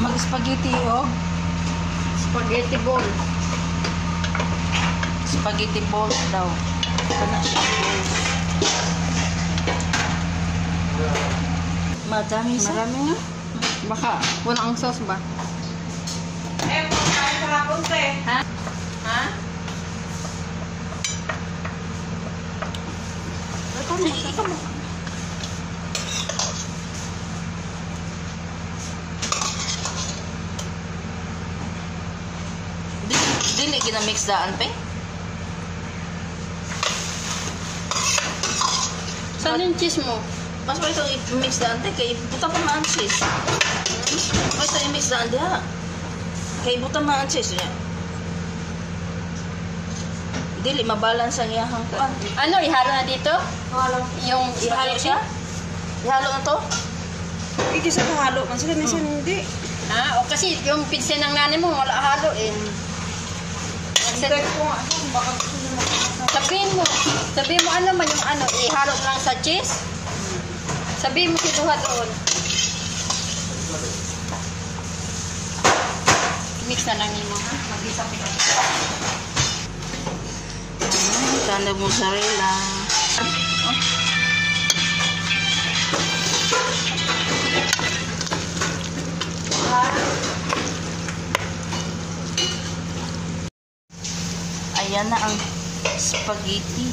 Mag-spaghetti o? Spaghetti ball. Spaghetti balls daw. Ito na siya. Madami sa? Marami na. Baka walang sauce ba? Kung kain sa hapon ko eh. Ha? Ha? Ito mo. Dili ginamix daan pa eh. Saan yung cheese mo? Mas pa itong i-mix daan te. Kaya buta pa maan cheese. Mas ito i-mix daan diha. Kaya buta maan cheese niya. Dili mabalance ang iyahang kuan. Ano, ihalo na dito? Yung Ihalo siya? Ihalo na to? Hindi sa halo. Man sila minsan hindi. Ah, o kasi yung pizza ng nanay mo wala halo eh. Hindi ko nga. Baka Sabihin mo ano man yung ano, ihalo mo lang sa cheese. Sabihin mo kinuha doon. Mix na lang mo ha. Mag-isa pa. Tanda mozzarella. Ayan na ang spaghetti.